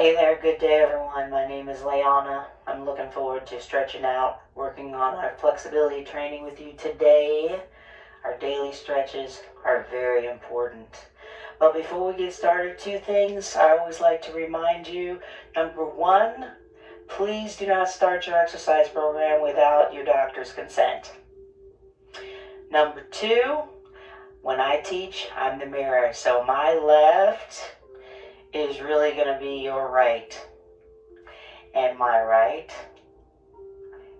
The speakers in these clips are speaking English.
Hey there, good day everyone. My name is Leana. I'm looking forward to stretching out, working on our flexibility training with you today. Our daily stretches are very important. But before we get started, two things I always like to remind you. Number one, please do not start your exercise program without your doctor's consent. Number two, when I teach, I'm the mirror. So my left is really going to be your right, and my right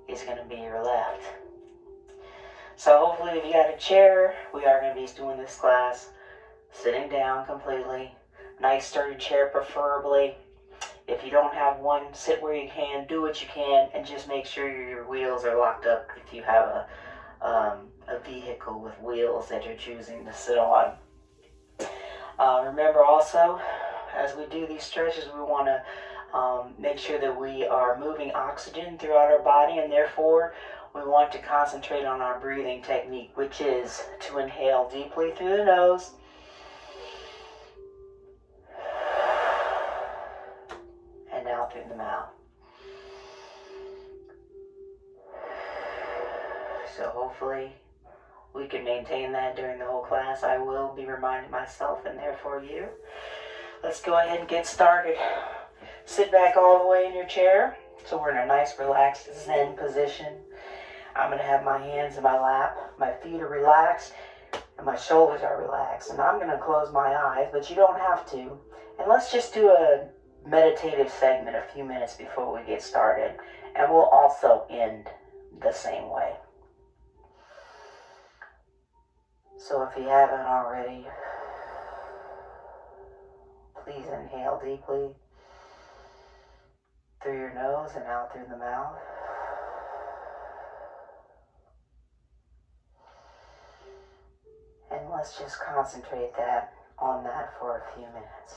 is going to be your left. So hopefully if you got a chair, we are going to be doing this class sitting down completely. Nice sturdy chair preferably. If you don't have one, sit where you can, do what you can, and just make sure your wheels are locked up if you have a vehicle with wheels that you're choosing to sit on. Remember also, as we do these stretches, we want to make sure that we are moving oxygen throughout our body, and therefore we want to concentrate on our breathing technique, which is to inhale deeply through the nose and out through the mouth. So hopefully we can maintain that during the whole class. I will be reminding myself and therefore you. Let's go ahead and get started. Sit back all the way in your chair. So we're in a nice relaxed Zen position. I'm going to have my hands in my lap. My feet are relaxed and my shoulders are relaxed. And I'm going to close my eyes, but you don't have to. And let's just do a meditative segment a few minutes before we get started. And we'll also end the same way. So if you haven't already, please inhale deeply through your nose and out through the mouth. And let's just concentrate on that for a few minutes.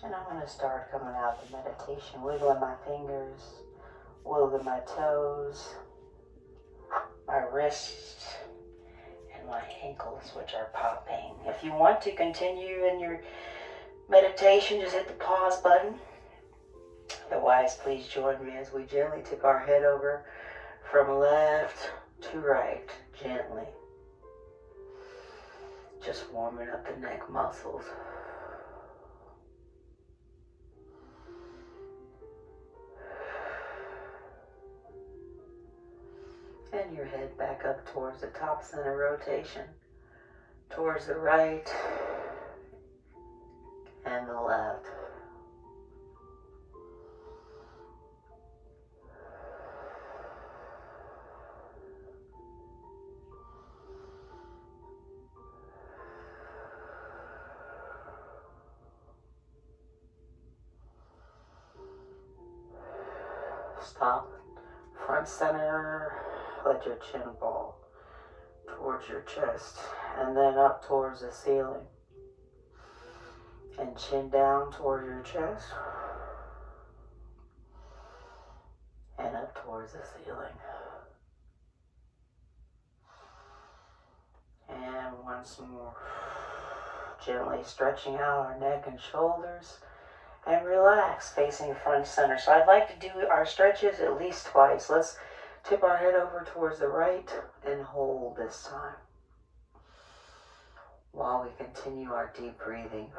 And I'm going to start coming out the meditation, wiggling my fingers, wiggling my toes, my wrists, and my ankles, which are popping. If you want to continue in your meditation, just hit the pause button. Otherwise, please join me as we gently tip our head over from left to right, gently. Just warming up the neck muscles. And your head back up towards the top center rotation, towards the right and the left. Stop. Front center. Let your chin fall towards your chest and then up towards the ceiling. And chin down towards your chest and up towards the ceiling. And once more, gently stretching out our neck and shoulders and relax, facing front center. So I'd like to do our stretches at least twice. Let's tip our head over towards the right and hold this time while we continue our deep breathing.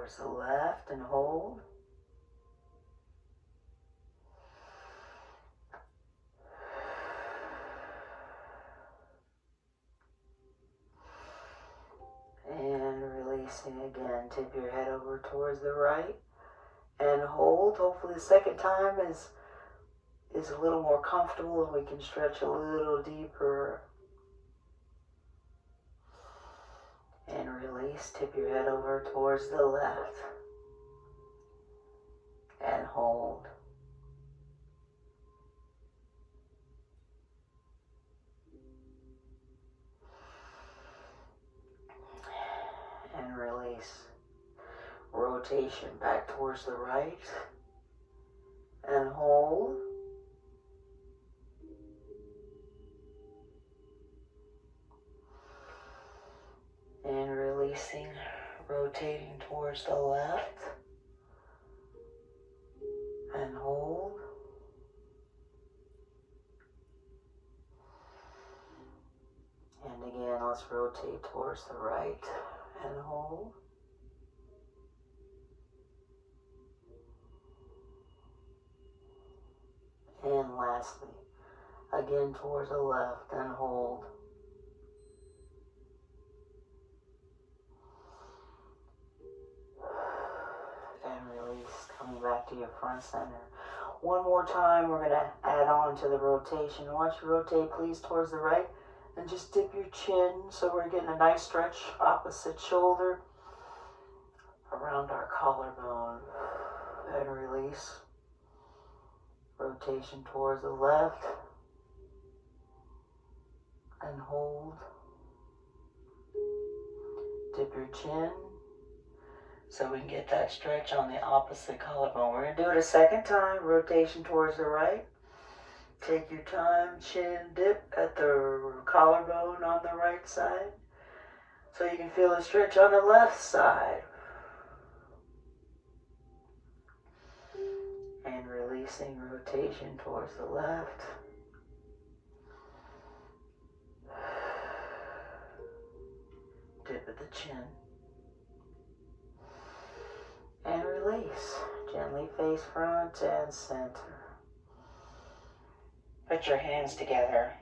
towards the left and hold. And releasing again. Tip your head over towards the right and hold. Hopefully the second time is a little more comfortable and we can stretch a little deeper. And release. Tip your head over towards the left and hold. And release. Rotation back towards the right and hold. And releasing, rotating towards the left and hold. And again, let's rotate towards the right and hold. And lastly, again towards the left and hold. And release, coming back to your front center. One more time, we're going to add on to the rotation. Once you rotate, please, towards the right, and just dip your chin so we're getting a nice stretch opposite shoulder around our collarbone. And release. Rotation towards the left and hold. Dip your chin so we can get that stretch on the opposite collarbone. We're going to do it a second time. Rotation towards the right. Take your time, chin dip at the collarbone on the right side so you can feel the stretch on the left side. And releasing, rotation towards the left. Dip at the chin. And release. Gently face front and center. Put your hands together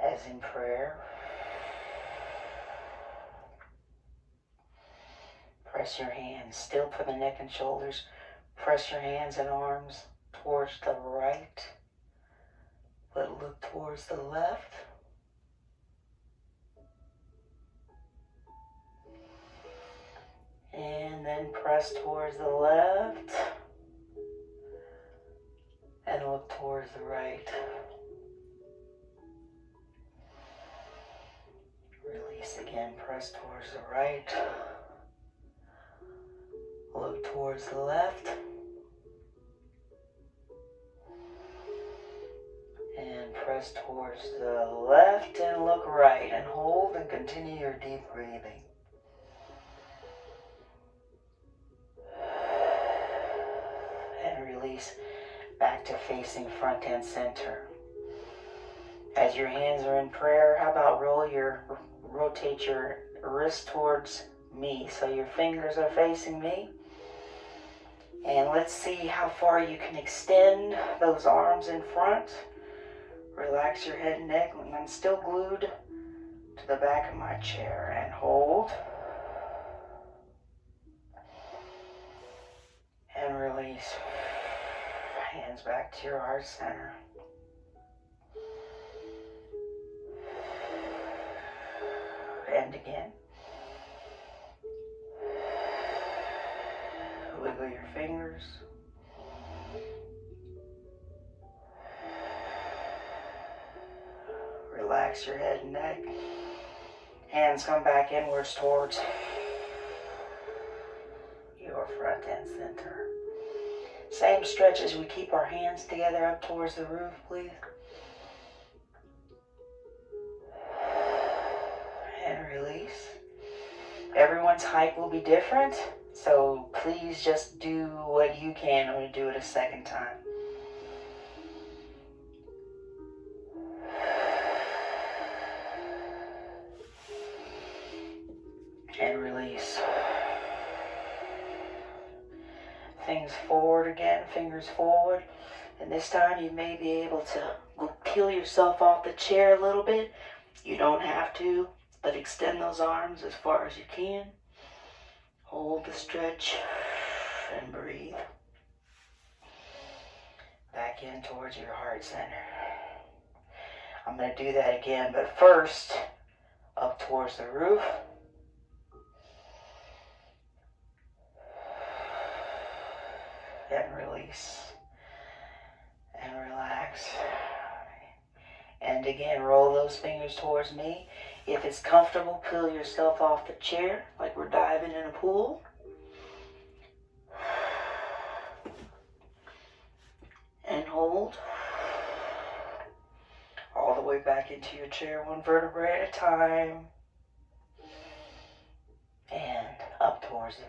as in prayer. Press your hands, still for the neck and shoulders. Press your hands and arms towards the right, but look towards the left. And then press towards the left and look towards the right. Release again, press towards the right. Look towards the left. And press towards the left and look right and hold and continue your deep breathing. And release back to facing front and center. As your hands are in prayer, how about rotate your wrist towards me so your fingers are facing me. And let's see how far you can extend those arms in front. Relax your head and neck. I'm still glued to the back of my chair and hold. And release. Hands back to your heart center. And again. Wiggle your fingers. Relax your head and neck. Hands come back inwards towards your front and center. Same stretch as we keep our hands together up towards the roof, please. And release. Everyone's height will be different, so please just do what you can. I'm going to do it a second time. And release. things forward again, fingers forward. And this time you may be able to peel yourself off the chair a little bit. You don't have to, but extend those arms as far as you can. Hold the stretch and breathe. Back in towards your heart center. I'm going to do that again, but first, up towards the roof. And release. And relax. And again, roll those fingers towards me. If it's comfortable, peel yourself off the chair like we're diving in a pool. And hold. All the way back into your chair, one vertebrae at a time. And up towards the roof.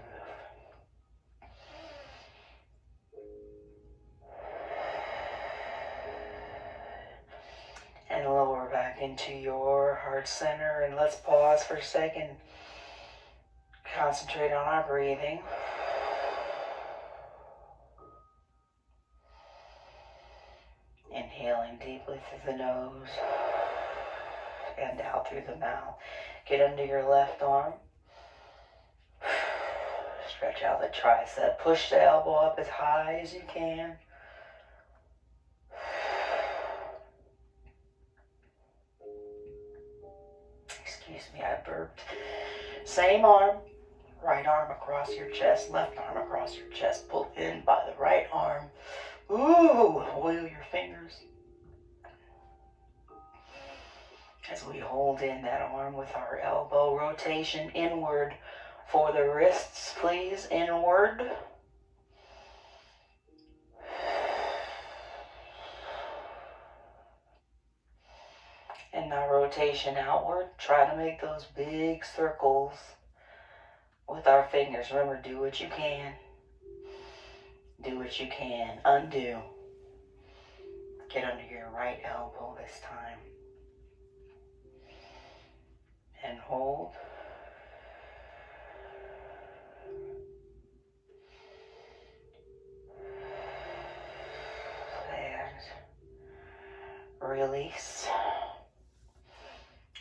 And lower back into your heart center. And let's pause for a second. Concentrate on our breathing. Inhaling deeply through the nose and out through the mouth. Get under your left arm. Stretch out the tricep. Push the elbow up as high as you can. Excuse me, I burped. Same arm. Right arm across your chest. Left arm across your chest. Pull in by the right arm. Ooh, wiggle your fingers. As we hold in that arm with our elbow. Rotation inward for the wrists, please. Inward. And now rotation outward. Try to make those big circles with our fingers. Remember, do what you can. Do what you can. Undo. Get under your right elbow this time. And hold. And release.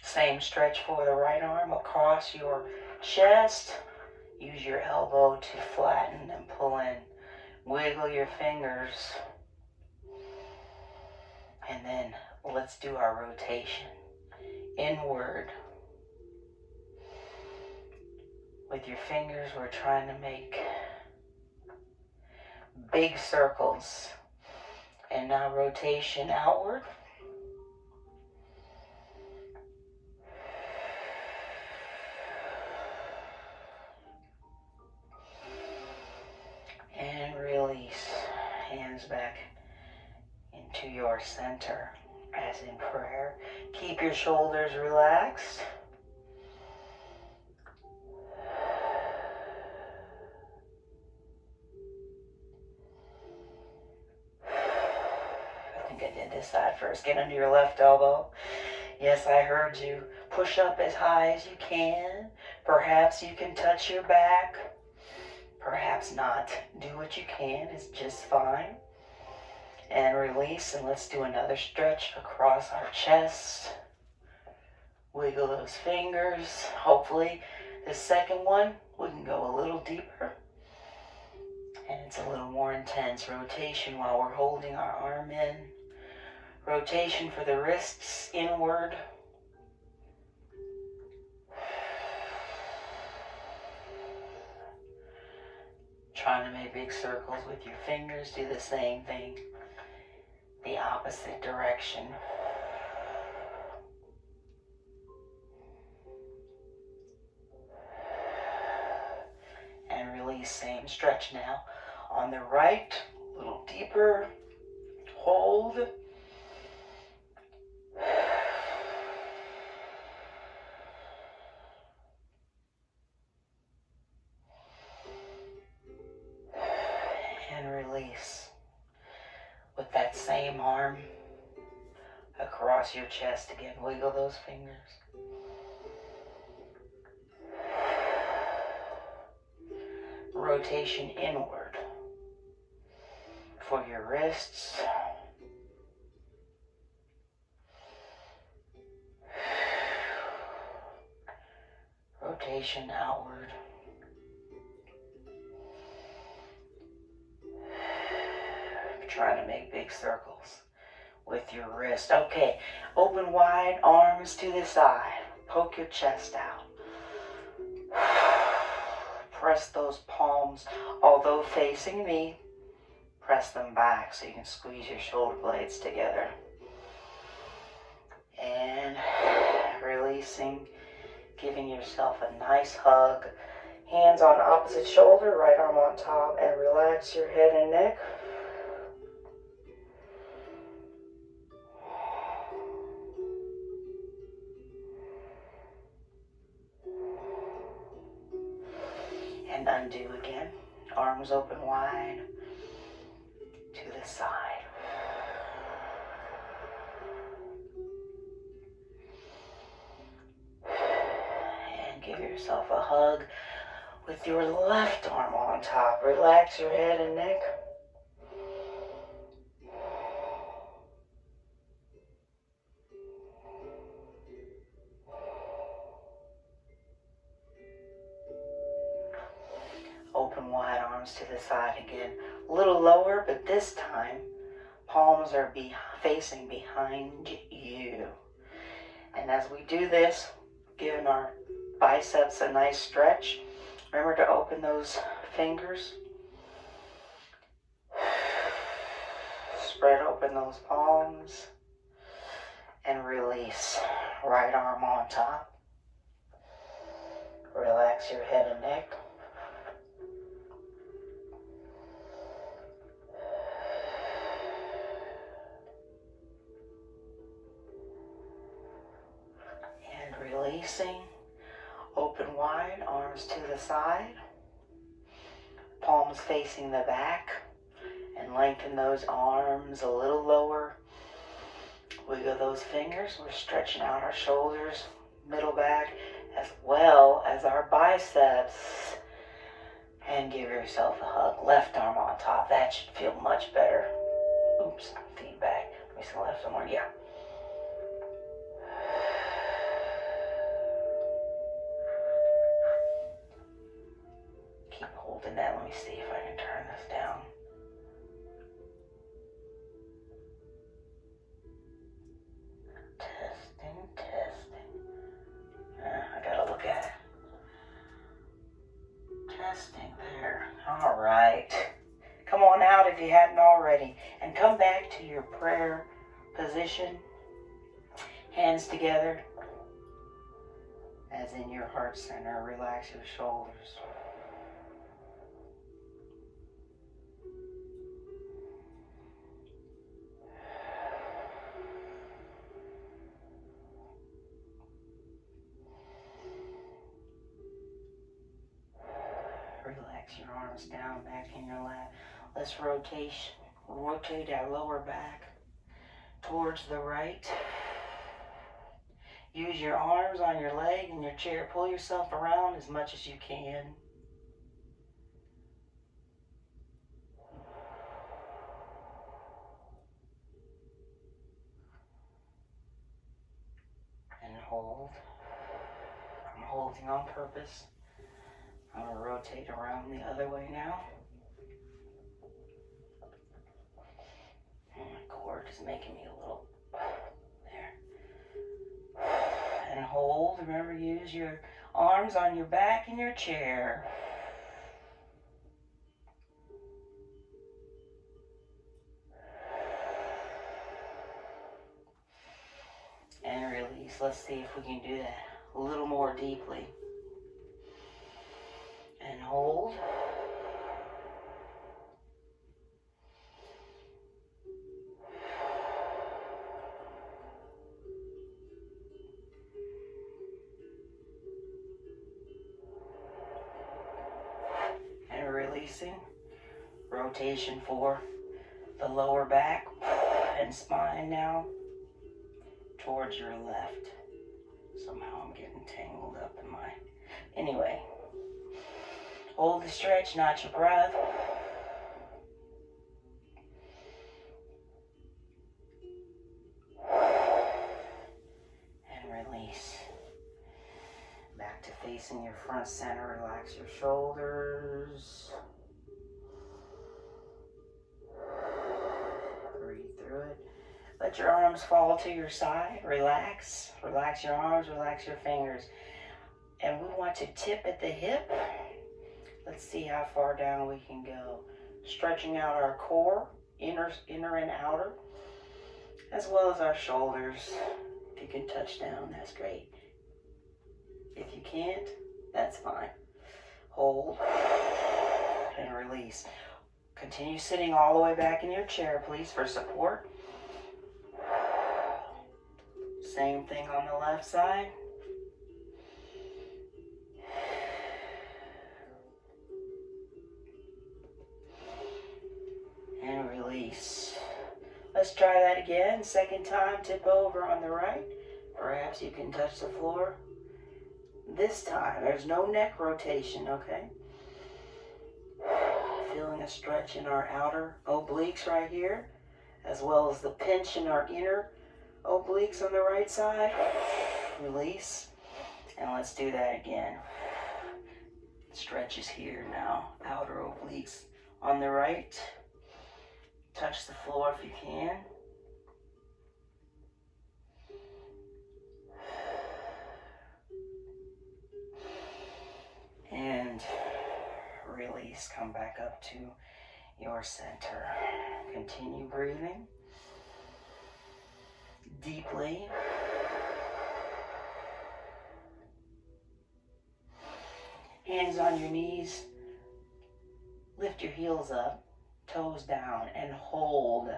Same stretch for the right arm across your chest. Use your elbow to flatten and pull in. Wiggle your fingers. And then let's do our rotation. Inward. With your fingers, we're trying to make big circles. And now rotation outward. And release. Hands back into your center as in prayer. Keep your shoulders relaxed. I think I did this side first. Get under your left elbow. Yes, I heard you. Push up as high as you can. Perhaps you can touch your back. Perhaps not. Do what you can. It's just fine. And release. And let's do another stretch across our chest. Wiggle those fingers. Hopefully, the second one, we can go a little deeper. And it's a little more intense. Rotation while we're holding our arm in. Rotation for the wrists inward. Trying to make big circles with your fingers. Do the same thing. The opposite direction. And release. Same stretch now. On the right, a little deeper. Hold. And release. With that same arm across your chest again. Wiggle those fingers. Rotation inward. for your wrists. Rotation outward. Trying to make big circles with your wrist. Okay, open wide, arms to the side. Poke your chest out. Press those palms, although facing me, press them back so you can squeeze your shoulder blades together. And releasing, giving yourself a nice hug. Hands on opposite shoulder, right arm on top, and relax your head and neck. And undo again. Arms open wide to the side. And give yourself a hug with your left arm on top. Relax your head and neck. Open wide, arms to the side again. A little lower, but this time, palms are facing behind you. And as we do this, giving our biceps a nice stretch, remember to open those fingers. Spread open those palms. And release. Right arm on top. Relax your head and neck. Releasing, open wide, arms to the side, palms facing the back, and lengthen those arms a little lower. Wiggle those fingers. We're stretching out our shoulders, middle back, as well as our biceps. And give yourself a hug. Left arm on top. That should feel much better. Oops, feedback. Let me see the left arm. Yeah. And then let me see if I can turn this down. Testing. I gotta look at it. Testing there. All right. Come on out if you hadn't already. And come back to your prayer position. Hands together. As in your heart center. Relax your shoulders. Relax your arms down, back in your lap. Let's rotate our lower back towards the right. Use your arms on your leg and your chair. Pull yourself around as much as you can. And hold. I'm holding on purpose. I'm going to rotate around the other way now. And my cord is making me a little there. And hold. Remember, use your arms on your back in your chair. And release. Let's see if we can do that a little more deeply. And hold. And releasing. Rotation for the lower back and spine now towards your left. Somehow I'm getting tangled up in my... Anyway. Hold the stretch, not your breath. releasing your front center. Relax your shoulders. Breathe through it. Let your arms fall to your side. Relax. Relax your arms, relax your fingers. And we want to tip at the hip. Let's see how far down we can go. Stretching out our core, inner and outer, as well as our shoulders. If you can touch down, that's great. If you can't, that's fine. Hold and release. Continue sitting all the way back in your chair, please, for support. Same thing on the left side. And release. Let's try that again. Second time, tip over on the right. Perhaps you can touch the floor. This time, there's no neck rotation, okay? Feeling a stretch in our outer obliques right here, as well as the pinch in our inner obliques on the right side. Release. And let's do that again. Stretch is here now. Outer obliques on the right. Touch the floor if you can. And release. Come back up to your center. Continue breathing deeply. Hands on your knees. Lift your heels up, toes down, and hold.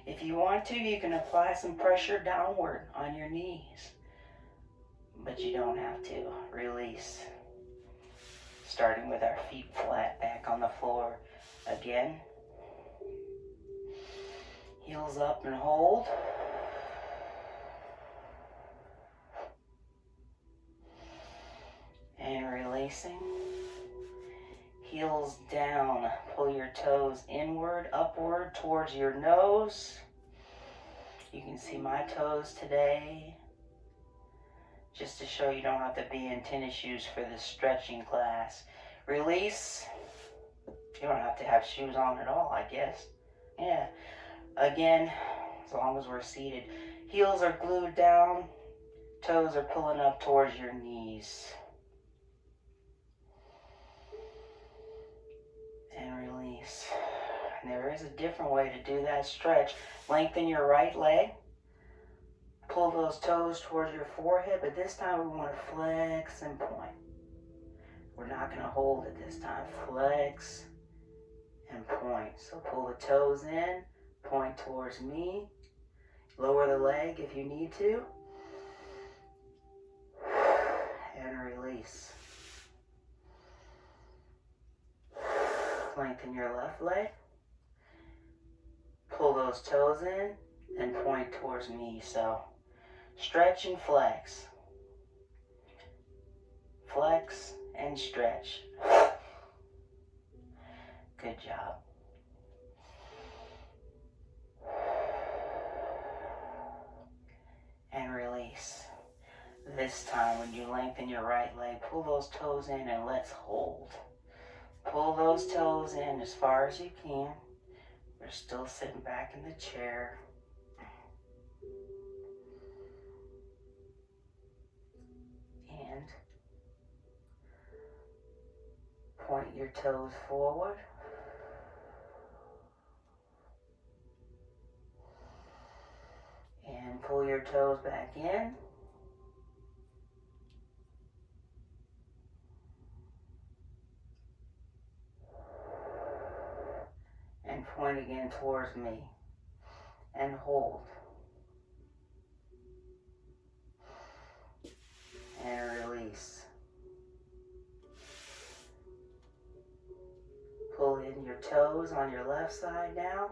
If you want to, you can apply some pressure downward on your knees, but you don't have to. Release. Starting with our feet flat back on the floor. Again. Heels up and hold. And releasing. Heels down. Pull your toes inward, upward, towards your nose. You can see my toes today. Just to show you don't have to be in tennis shoes for this stretching class. Release. You don't have to have shoes on at all, I guess. Yeah. Again, as long as we're seated. Heels are glued down. Toes are pulling up towards your knees. And release. And there is a different way to do that stretch. Lengthen your right leg. Pull those toes towards your forehead, but this time we want to flex and point. We're not going to hold it this time. Flex and point. So pull the toes in, point towards me. Lower the leg if you need to. And release. Lengthen your left leg. Pull those toes in and point towards me. So stretch and flex. Flex and stretch. Good job. And release. This time when you lengthen your right leg, pull those toes in and let's hold. Pull those toes in as far as you can. We're still sitting back in the chair. And point your toes forward. And pull your toes back in. And point again towards me. And hold. And release. Pull in your toes on your left side now.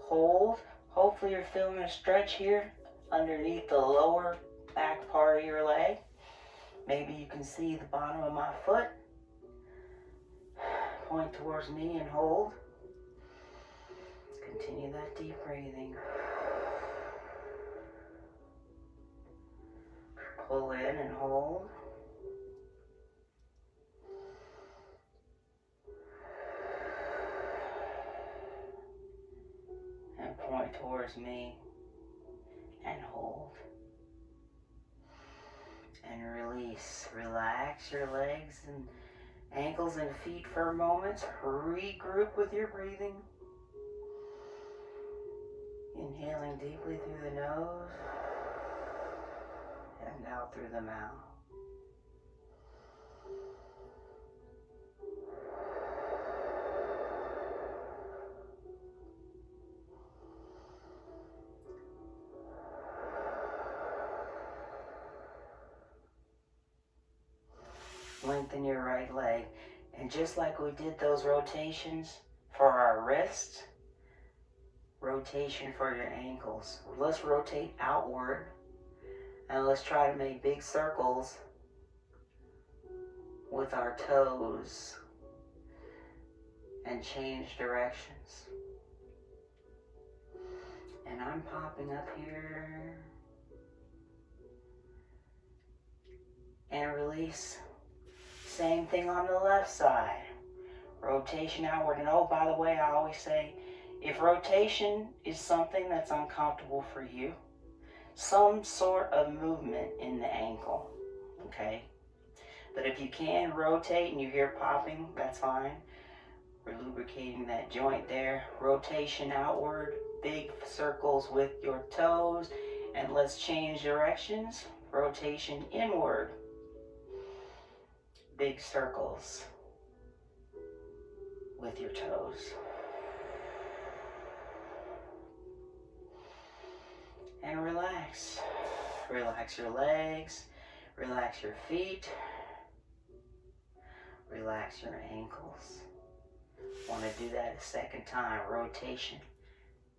Hold. Hopefully you're feeling a stretch here underneath the lower back part of your leg. Maybe you can see the bottom of my foot. Point towards me and hold. Continue that deep breathing. Pull in and hold. towards me and hold. And release. Relax your legs and ankles and feet for a moment. Regroup with your breathing. Inhaling deeply through the nose and out through the mouth. Lengthen your right leg. And just like we did those rotations for our wrists, rotation for your ankles. Let's rotate outward and let's try to make big circles with our toes and change directions. And I'm popping up here and release. Same thing on the left side. Rotation outward. And oh, by the way, I always say, if rotation is something that's uncomfortable for you, some sort of movement in the ankle, okay? But if you can rotate and you hear popping, that's fine. We're lubricating that joint there. Rotation outward, big circles with your toes. And let's change directions. Rotation inward. Big circles with your toes. And relax. Relax your legs. Relax your feet. Relax your ankles. Want to do that a second time. Rotation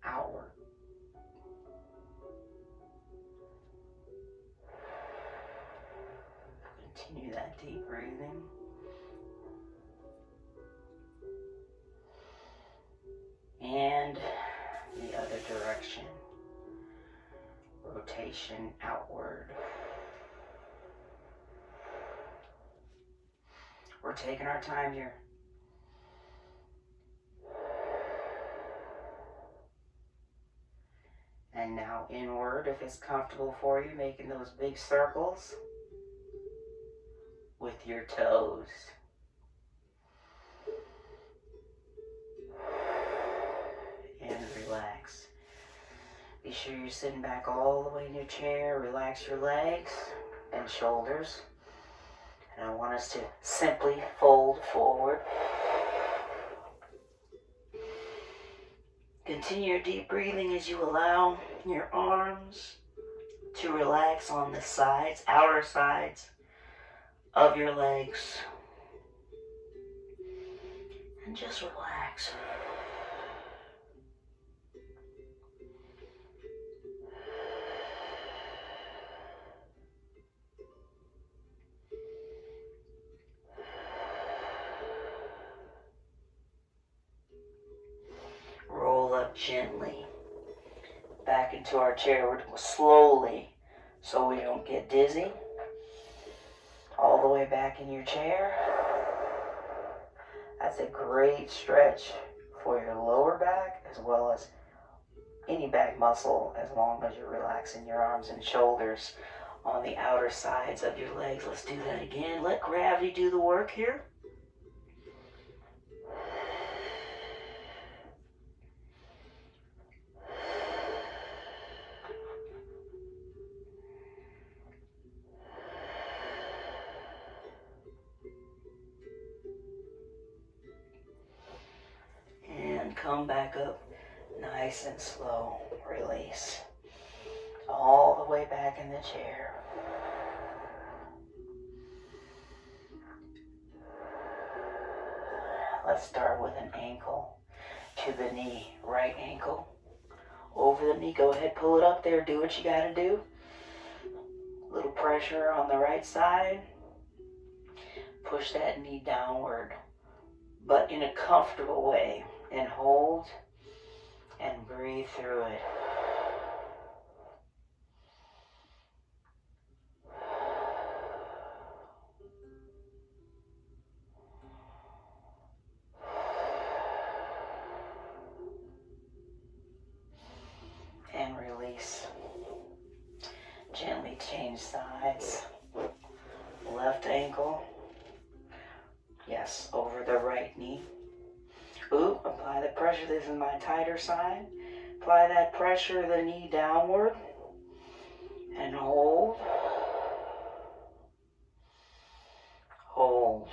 outward. Continue that deep breathing. And the other direction. Rotation outward. We're taking our time here. And now inward, if it's comfortable for you, making those big circles with your toes. And relax. Be sure you're sitting back all the way in your chair. Relax your legs and shoulders. And I want us to simply fold forward. Continue your deep breathing as you allow your arms to relax on the sides, outer sides of your legs. And just relax. Roll up gently back into our chair slowly so we don't get dizzy. All the way back in your chair. That's a great stretch for your lower back as well as any back muscle, as long as you're relaxing your arms and shoulders on the outer sides of your legs. Let's do that again. Let gravity do the work here. And come back up nice and slow. Release. All the way back in the chair. Let's start with an ankle to the knee. Right ankle over the knee. Go ahead, pull it up there. Do what you gotta do. A little pressure on the right side. Push that knee downward, but in a comfortable way. And hold and breathe through it. change sides. Left ankle. Yes, over the right knee. Ooh, apply the pressure. This is my tighter side. Apply that pressure, the knee downward. And hold. Hold.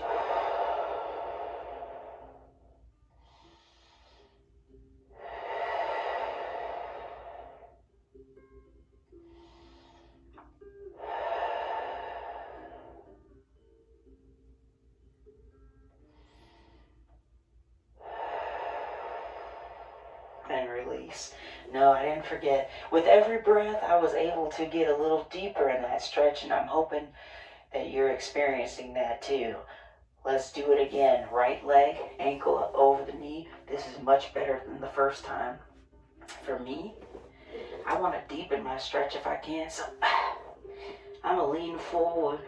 And release. No, I didn't forget. With every breath, I was able to get a little deeper in that stretch, and I'm hoping that you're experiencing that too. Let's do it again. Right leg, ankle over the knee. This is much better than the first time. For me, I want to deepen my stretch if I can, so I'm going to lean forward,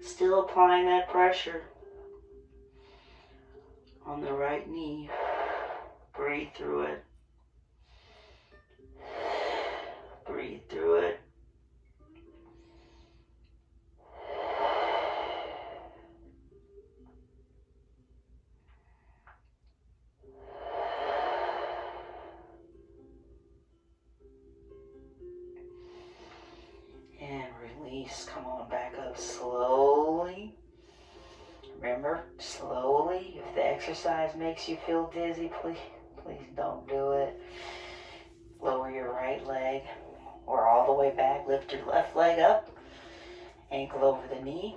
still applying that pressure on the right knee. Breathe through it. Breathe through it. And release. Come on, back up slowly. Remember, slowly. If the exercise makes you feel dizzy, please don't do it. Lower your right leg or all the way back. Lift your left leg up. Ankle over the knee.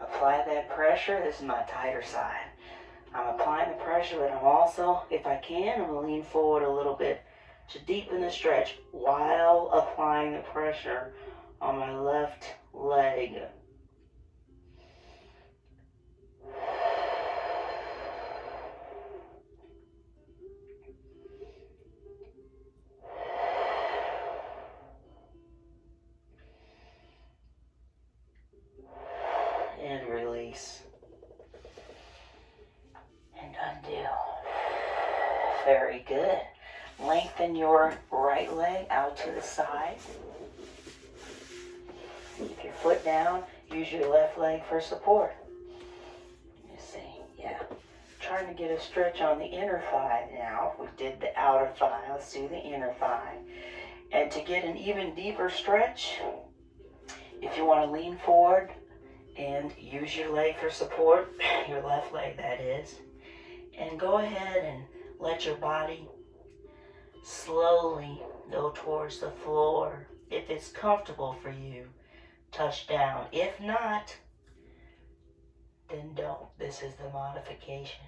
Apply that pressure. This is my tighter side. I'm applying the pressure, but I'm also, if I can, I'm going to lean forward a little bit to deepen the stretch while applying the pressure on my left leg. And release. And undo. Very good. Lengthen your right leg out to the side. Keep your foot down. Use your left leg for support. You see, yeah. Trying to get a stretch on the inner thigh now. We did the outer thigh. Let's do the inner thigh. And to get an even deeper stretch, if you want to lean forward and use your leg for support, your left leg that is, and go ahead and let your body slowly go towards the floor. If it's comfortable for you, touch down. If not, then don't. This is the modification.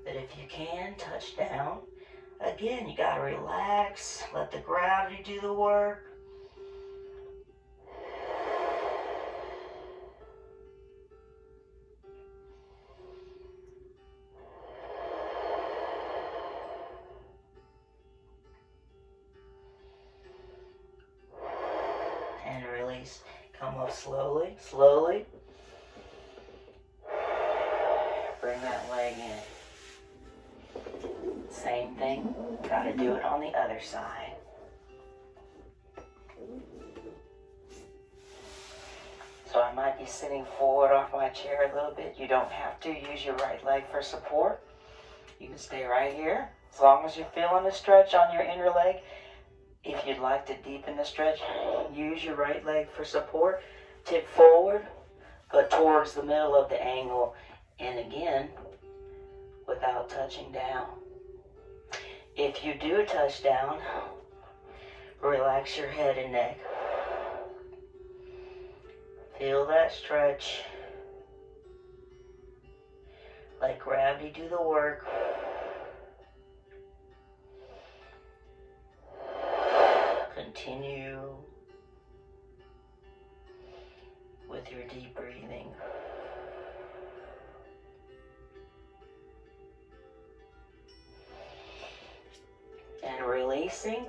But if you can, touch down. Again, you gotta relax. Let the gravity do the work. And release. Come up slowly, slowly. Bring that leg in. Same thing. Gotta do it on the other side. So I might be sitting forward off my chair a little bit. You don't have to. Use your right leg for support. You can stay right here. As long as you're feeling a stretch on your inner leg. If you'd like to deepen the stretch, use your right leg for support. Tip forward, but towards the middle of the angle. And again, without touching down. If you do touch down, relax your head and neck. Feel that stretch. Let gravity do the work. Continue with your deep breathing. And releasing.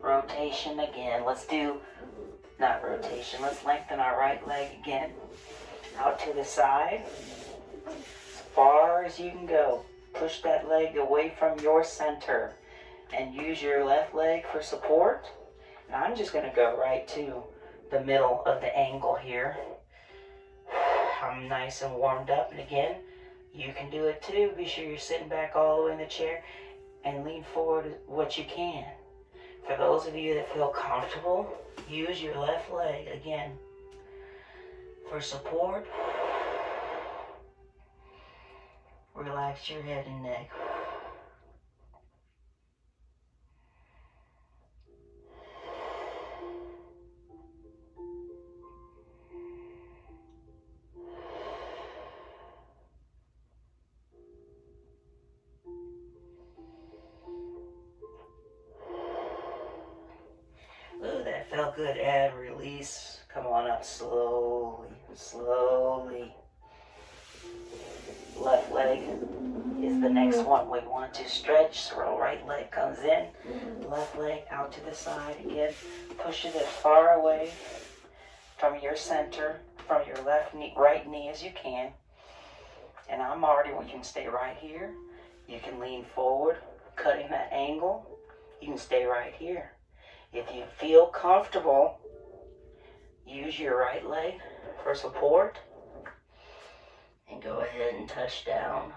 Rotation again. Let's lengthen our right leg again. Out to the side. As far as you can go. Push that leg away from your center. and use your left leg for support. And I'm just going to go right to the middle of the angle here. I'm nice and warmed up, and again, you can do it too. Be sure you're sitting back all the way in the chair and lean forward what you can. For those of you that feel comfortable, use your left leg again for support. Relax your head and neck. Ooh, that felt good. And release. Come on up slowly, slowly. Left leg is the next one we want to stretch. So right leg comes in, left leg out to the side again. Push it as far away from your center, from your left knee, right knee as you can. And you can stay right here. You can lean forward, cutting that angle. You can stay right here. If you feel comfortable, use your right leg for support and go ahead and touch down.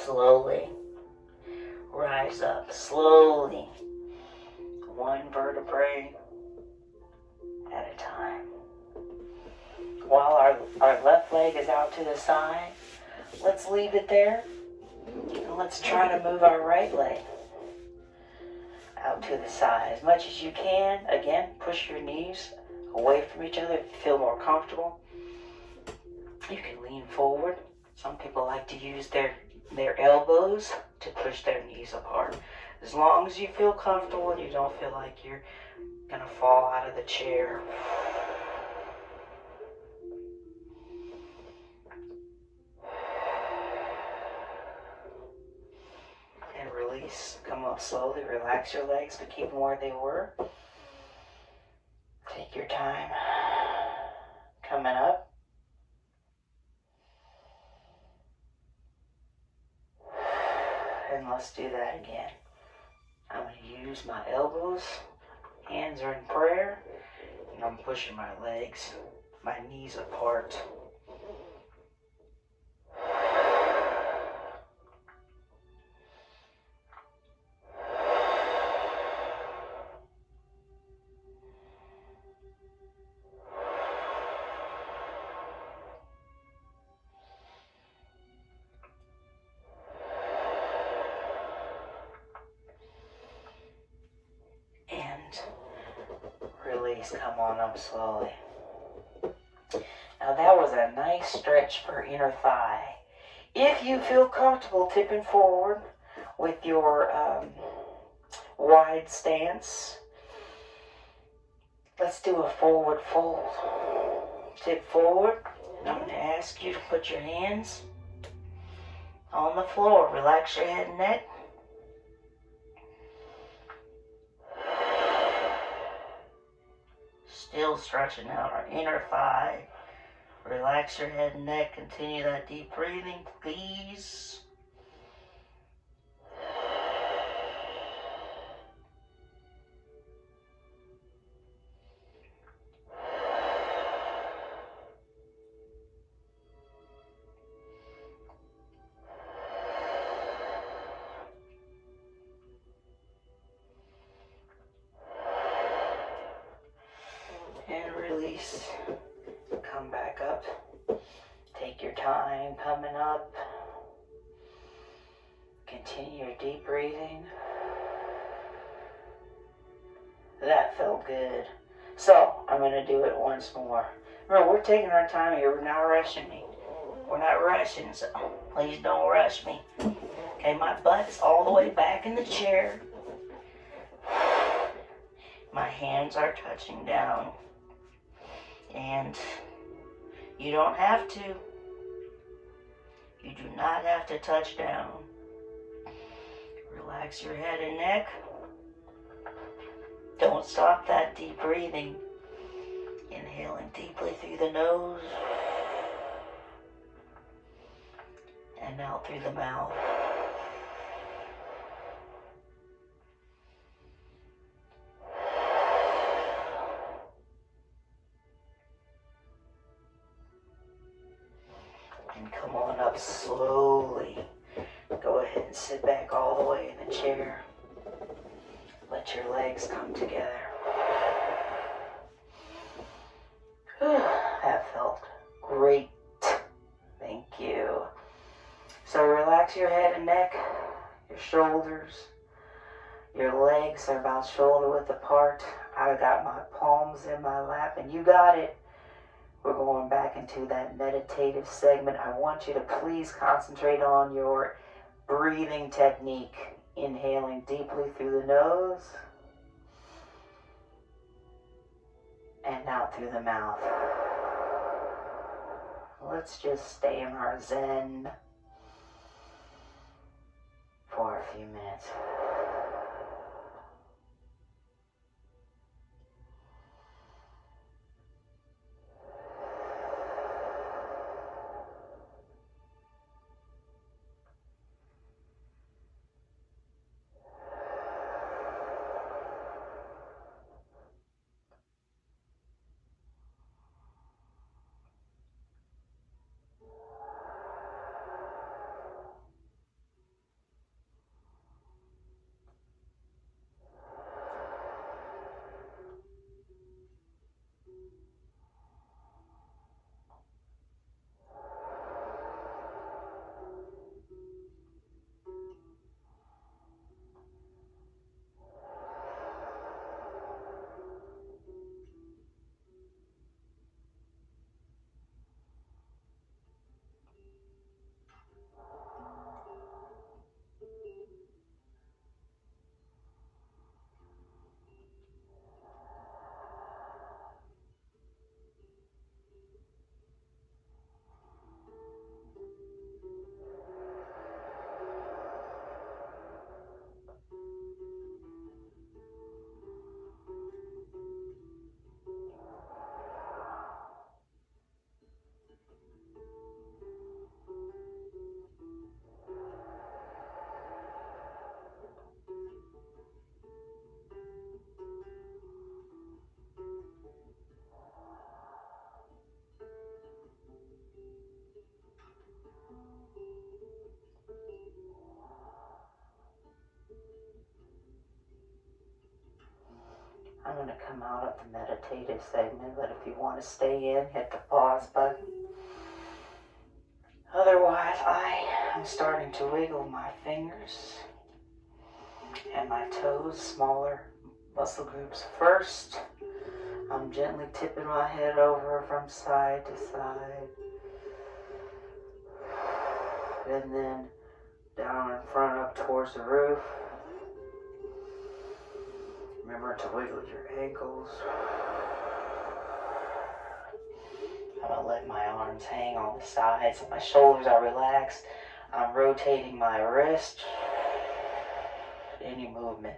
Slowly rise up, slowly, one vertebrae at a time. While our left leg is out to the side, let's leave it there, and let's try to move our right leg out to the side as much as you can. Again, push your knees away from each other if you feel more comfortable. You can lean forward. Some people like to use their elbows to push their knees apart. As long as you feel comfortable and you don't feel like you're gonna fall out of the chair. And release. Come up slowly. Relax your legs, but keep them where they were. Take your time. Coming up. And let's do that again. I'm going to use my elbows. Hands are in prayer. And I'm pushing my legs, my knees apart. Release, come on up slowly. Now that was a nice stretch for inner thigh. If you feel comfortable tipping forward with your wide stance, let's do a forward fold. Tip forward. I'm going to ask you to put your hands on the floor. Relax your head and neck. Still stretching out our inner thigh. Relax your head and neck. Continue that deep breathing, please. And release. Come back up. Take your time coming up. Continue your deep breathing. That felt good. So, I'm going to do it once more. Remember, we're taking our time here. We're not rushing me. We're not rushing, so please don't rush me. Okay, my butt's all the way back in the chair. My hands are touching down. And you don't have to. You do not have to touch down. Relax your head and neck. Don't stop that deep breathing. Inhaling deeply through the nose and out through the mouth. And come on up slowly. Go ahead and sit back all the way in the chair. Let your legs come together. That felt great. Thank you. So relax your head and neck, your shoulders. Your legs are about shoulder width apart. I got my palms in my lap, and you got it. We're going back into that meditative segment. I want you to please concentrate on your breathing technique. Inhaling deeply through the nose and out through the mouth. Let's just stay in our zen for a few minutes. I'm going to come out of the meditative segment, but if you want to stay in, hit the pause button. Otherwise, I am starting to wiggle my fingers and my toes, smaller muscle groups first. I'm gently tipping my head over from side to side. And then down in front up towards the roof. Remember to wiggle your ankles. I'm going to let my arms hang on the sides. My shoulders are relaxed. I'm rotating my wrist. Any movement.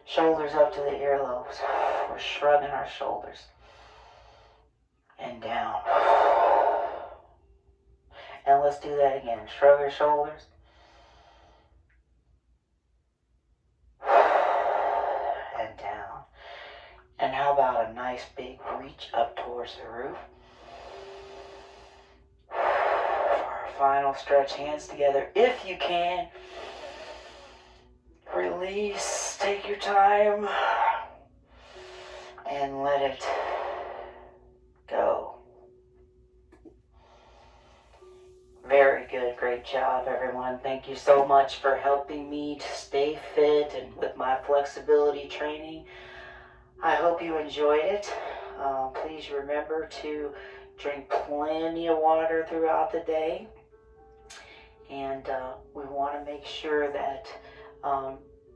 Shoulders up to the earlobes. We're shrugging our shoulders. And down. And let's do that again. Shrug your shoulders. And down. And how about a nice big reach up towards the roof? For our final stretch, hands together if you can. Release, take your time, and let it go. Very good, great job everyone. Thank you so much for helping me to stay fit and with my flexibility training. I hope you enjoyed it. Please remember to drink plenty of water throughout the day. And we want to make sure that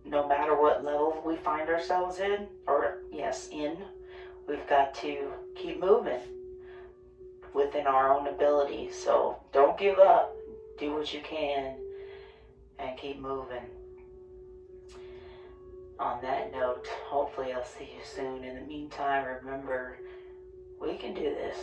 no matter what level we find ourselves in, we've got to keep moving within our own ability. So don't give up. Do what you can and keep moving. On that note, hopefully I'll see you soon. In the meantime, remember, we can do this.